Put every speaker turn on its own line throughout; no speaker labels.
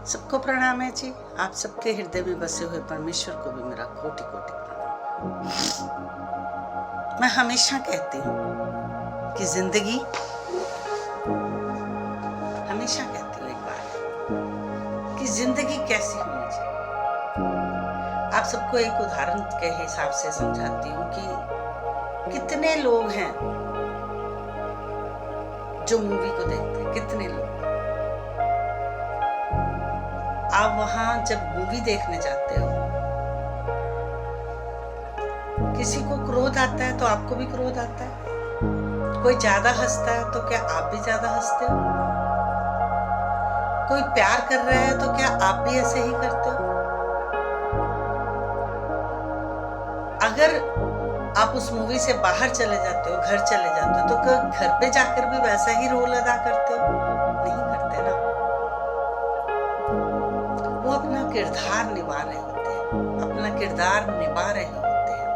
सबको प्रणाम है जी। आप सबके हृदय में बसे हुए परमेश्वर को भी मेरा कोटि कोटि प्रणाम। मैं हमेशा कहती हूँ कि जिंदगी, हमेशा कहती हूँ एक बात कि जिंदगी कैसी होनी चाहिए। आप सबको एक उदाहरण के हिसाब से समझाती हूँ कि कितने लोग हैं जो मूवी को देखते हैं, कितने लोग। आप वहां जब मूवी देखने जाते हो, किसी को क्रोध आता है तो आपको भी क्रोध आता है। कोई ज्यादा हंसता है तो क्या आप भी ज्यादा हंसते हो? कोई प्यार कर रहा है तो क्या आप भी ऐसे ही करते हो? अगर आप उस मूवी से बाहर चले जाते हो, घर चले जाते हो, तो क्या घर पे जाकर भी वैसा ही रोल अदा करते हो? नहीं करते ना। वो अपना किरदार निभा रहे होते हैं, अपना किरदार निभा रहे होते हैं।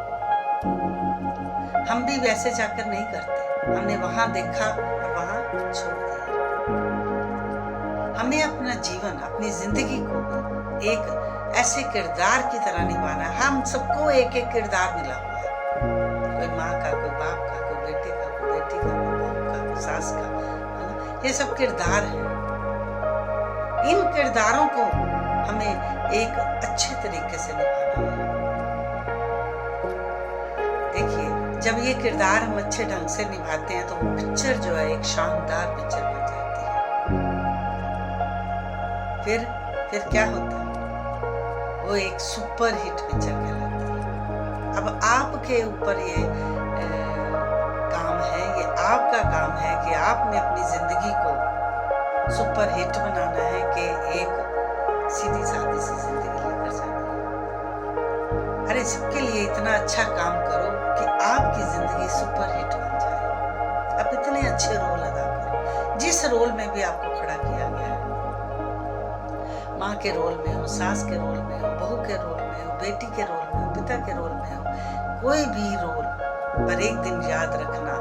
हम भी वैसे जाकर नहीं करते। हमने वहां देखा और वहां छोड़ दिया। हमें अपना जीवन, अपनी जिंदगी को एक ऐसे किरदार की तरह निभाना है। हम सबको एक एक किरदार मिला हुआ है। कोई माँ का, कोई बाप का, कोई बेटे का, कोई बेटी का, कोई बहू का, कोई सास का, है ना? ये सब किरदार है। इन किरदारों को हमें एक अच्छे तरीके से निभाना है। देखिए, जब ये किरदार हम अच्छे ढंग से निभाते हैं तो वो पिक्चर जो है एक शानदार पिक्चर बन जाती है। फिर क्या होता है? वो एक सुपर हिट पिक्चर कहलाती है। अब आपके ऊपर ये काम है, ये आपका काम है कि आपने अपनी जिंदगी को सुपर हिट बनाना है कि एक सीधी सादी सी जिंदगी लेकर जानी है। अरे सबके लिए इतना अच्छा काम करो कि आपकी जिंदगी सुपर हिट बन जाए। आप इतने अच्छे रोल अदा करो, जिस रोल में भी आपको खड़ा किया गया है। माँ के रोल में हो, सास के रोल में हो, बहू के रोल में हो, बेटी के रोल में हो, पिता के रोल में हो, कोई भी रोल, पर एक दिन याद रखना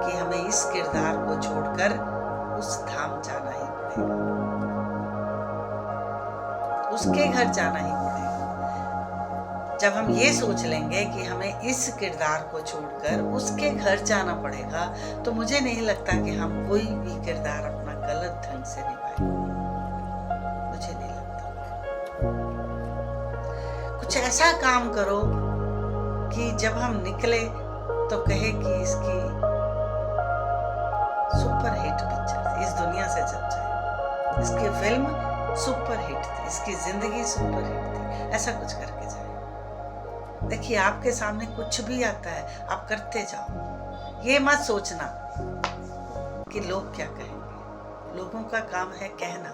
कि हमें इस किरदार को छोड़कर उस धाम जाना ही पड़ेगा, उसके घर जाना ही पड़ेगा। जब हम ये सोच लेंगे कि हमें इस किरदार को छोड़कर उसके घर जाना पड़ेगा, तो मुझे नहीं लगता कि हम कोई भी किरदार अपना गलत ढंग से निभाएंगे। मुझे नहीं लगता। कुछ ऐसा काम करो कि जब हम निकले तो कहे कि इसकी सुपर हिट पिक्चर इस दुनिया से चल जाए, इसकी फिल्म सुपर हिट थी, इसकी जिंदगी सुपर हिट थी, ऐसा कुछ करके जाए। देखिए, आपके सामने कुछ भी आता है, आप करते जाओ। ये मत सोचना कि लोग क्या कहेंगे। लोगों का काम है कहना।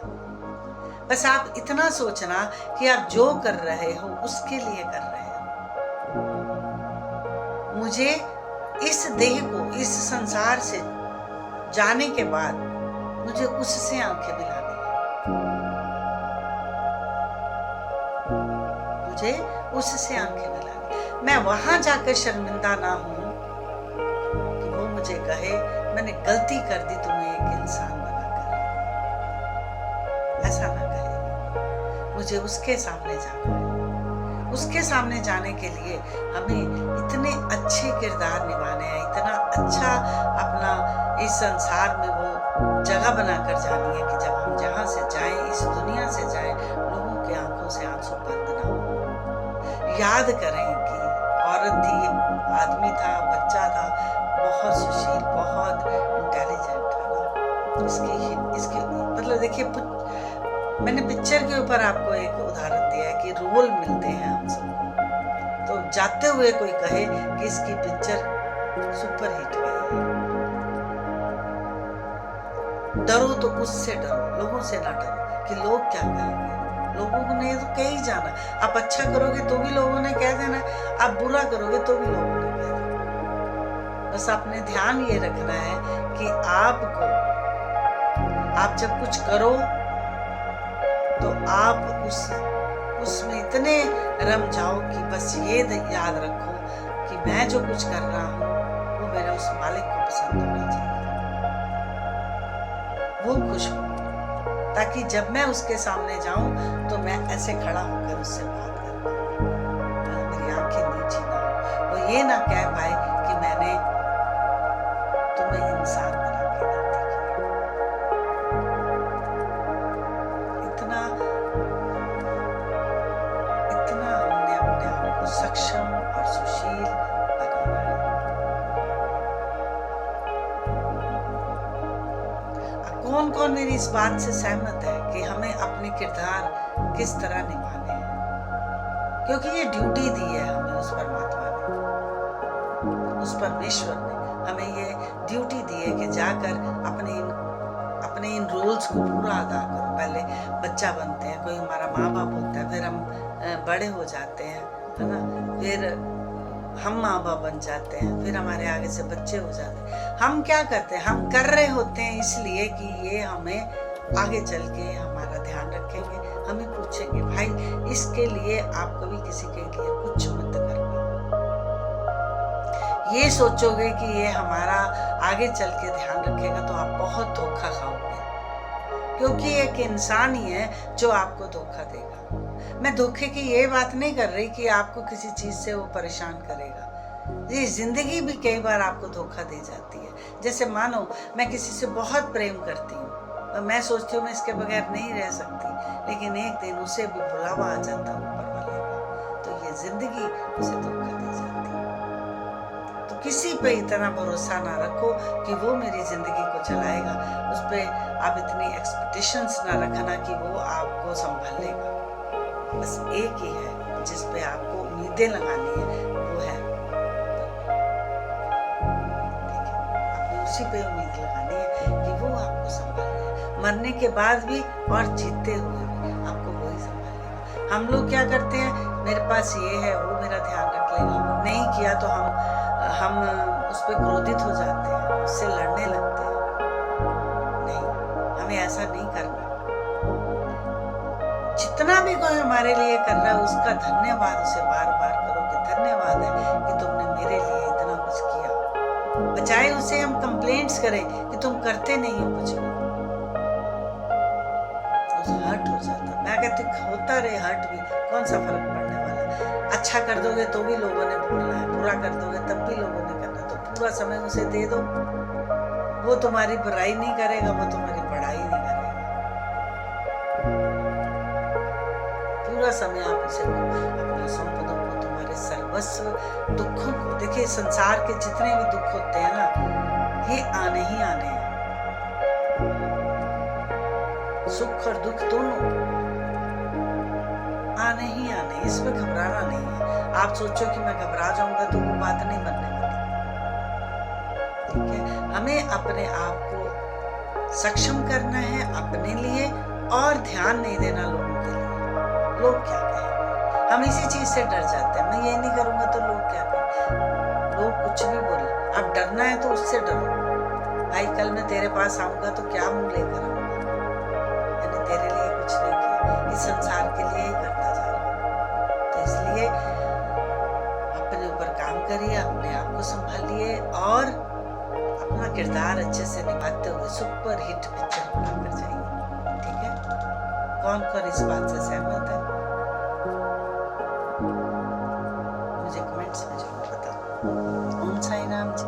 बस आप इतना सोचना कि आप जो कर रहे हो उसके लिए कर रहे हो। मुझे इस देह को, इस संसार से जाने के बाद मुझे उससे आंखें मिलानी है। मुझे उससे आंखें मिलानी। मैं वहां जाकर शर्मिंदा ना हूं कि वो मुझे कहे मैंने गलती कर दी तुम्हें एक इंसान बनाकर। ऐसा ना कहे। मुझे उसके सामने जाना है। उसके सामने जाने के लिए हमें इतने अच्छे किरदार निभाने हैं, इतना अच्छा अपना इस संसार में वो जगह बनाकर जानी है कि जब हम जहां से जाएं, इस दुनिया से जाएं, लोगों की आंखों से आंसू बंद ना हो। याद करें कि औरत थी, आदमी था, बच्चा था, बहुत सुशील, बहुत इंटेलिजेंट था ना। इसकी मतलब देखिए, मैंने पिक्चर के ऊपर आपको एक उदाहरण दिया है कि रोल मिलते हैं हम सबको। तो जाते हुए कोई कहे कि इसकी पिक्चर सुपर हिट गई है, डरो तो उससे डरो, लोगों से ना डरो कि लोग क्या कहेंगे। लोगों ने तो कह ही जाना। आप अच्छा करोगे तो भी लोगों ने कह देना, आप बुरा करोगे तो भी लोगों ने कह देना। बस आपने ध्यान ये रखना है कि आप जब कुछ करो तो आप उसमें इतने रम जाओ कि बस ये याद रखो कि मैं जो कुछ कर रहा हूँ वो मेरे उस मालिक को पसंद होना चाहिए, वो खुश हो। ताकि जब मैं उसके सामने जाऊं तो मैं ऐसे खड़ा होकर उससे बात कर पाऊं, मेरी आंखें नीची ना हो, वो ये ना कह पाए कि मैंने तुम्हें इंसान बना के गलती की। इतना इतना हमने अपने आप को सक्षम और सुशील बनाना है। कौन कौन मेरी इस बात से सहमत है कि हमें अपने किरदार किस तरह निभाने हैं, क्योंकि ये ड्यूटी दी है हमें उस परमात्मा ने, उस परमेश्वर ने हमें ये ड्यूटी दी है कि जाकर अपने इन रोल्स को पूरा अदा करो। पहले बच्चा बनते हैं, कोई हमारा माँ बाप होता है, फिर हम बड़े हो जाते हैं, है ना, फिर हम माँ बाप बन जाते हैं, फिर हमारे आगे से बच्चे हो जाते हैं। हम क्या करते हैं, हम कर रहे होते हैं इसलिए कि ये हमें आगे चल के हमारा ध्यान रखेंगे, हमें पूछेंगे भाई इसके लिए आप कभी किसी के लिए कुछ मत करना, ये सोचोगे कि ये हमारा आगे चल के ध्यान रखेगा तो आप बहुत धोखा खाओगे, क्योंकि एक इंसान ही है जो आपको धोखा देगा। मैं धोखे की ये बात नहीं कर रही कि आपको किसी चीज से वो परेशान करेगा, ये जिंदगी भी कई बार आपको धोखा दे जाती है। जैसे मानो मैं किसी से बहुत प्रेम करती हूँ, मैं सोचती हूँ मैं इसके बगैर नहीं रह सकती, लेकिन एक दिन उसे भी बुलावा आ जाता है ऊपर वाले का, तो ये जिंदगी उसे धोखा दे जाती है। तो किसी पे इतना भरोसा ना रखो कि वो मेरी जिंदगी को चलाएगा, उस पर आप इतनी एक्सपेक्टेशंस ना रखना कि वो आपको संभाल लेगा। बस एक ही है जिस पे आपको उम्मीदें लगानी है, वो है आपको उसी पे उम्मीद लगानी है कि वो आपको संभाल लेगा, मरने के बाद भी और जीते हुए भी आपको वही संभालेगा। हम लोग क्या करते हैं, मेरे पास ये है, वो मेरा ध्यान रख लेगा, नहीं किया तो हम उस पर क्रोधित हो जाते हैं, उससे लड़ने लगते हैं। नहीं, हमें ऐसा नहीं करना। जितना भी कोई हमारे लिए कर रहा है उसका धन्यवाद उसे बार बार करो कि धन्यवाद है कि तुमने मेरे लिए इतना कुछ किया, बजाय उसे हम कंप्लेंट्स करें कि तुम करते नहीं हो कुछ भी। हर्ट हो जाता। मैं कहती होता रहे हर्ट भी, कौन सा फर्क पड़ने वाला है। अच्छा कर दोगे तो भी लोगों ने बोलना है, बुरा कर दोगे तब भी लोगों ने करना, तो पूरा समय उसे दे दो, वो तुम्हारी बुराई नहीं करेगा, वो तुम्हारी बड़ाई नहीं करेगा। पूरा समय आप उसे अपना सौंप दो, वो तुम्हारे सर्वस्व दुखों को। देखिए संसार के जितने भी दुख होते हैं ना, ये आने ही आने हैं, सुख और दुख दोनों आने ही आने, इसमें घबराना नहीं है। आप सोचो कि मैं घबरा जाऊंगा तो वो बात नहीं बनने वाली। ठीक है, हमें अपने आप को सक्षम करना है अपने लिए, और ध्यान नहीं देना लोगों के लिए, लोग क्या कहें। हम इसी चीज से डर जाते हैं, मैं ये नहीं करूंगा तो लोग क्या कहें। लोग कुछ भी बोले, अब डरना है तो उससे डरो। भाई कल मैं तेरे पास आऊंगा तो क्या मुंह लेकर आऊंगा, मैंने तेरे लिए कुछ नहीं किया, इस संसार के लिए ही करता जा रहा हूं। तो इसलिए अपने ऊपर काम करिए, अपने आप को संभालिए और अपना किरदार अच्छे से निभाते हुए सुपर हिट पिक्चर बनाकर जाइए। ठीक है, कौन कौन इस बात से सहमत है मुझे कमेंट्स में जरूर बताओ। ओम साई राम जी।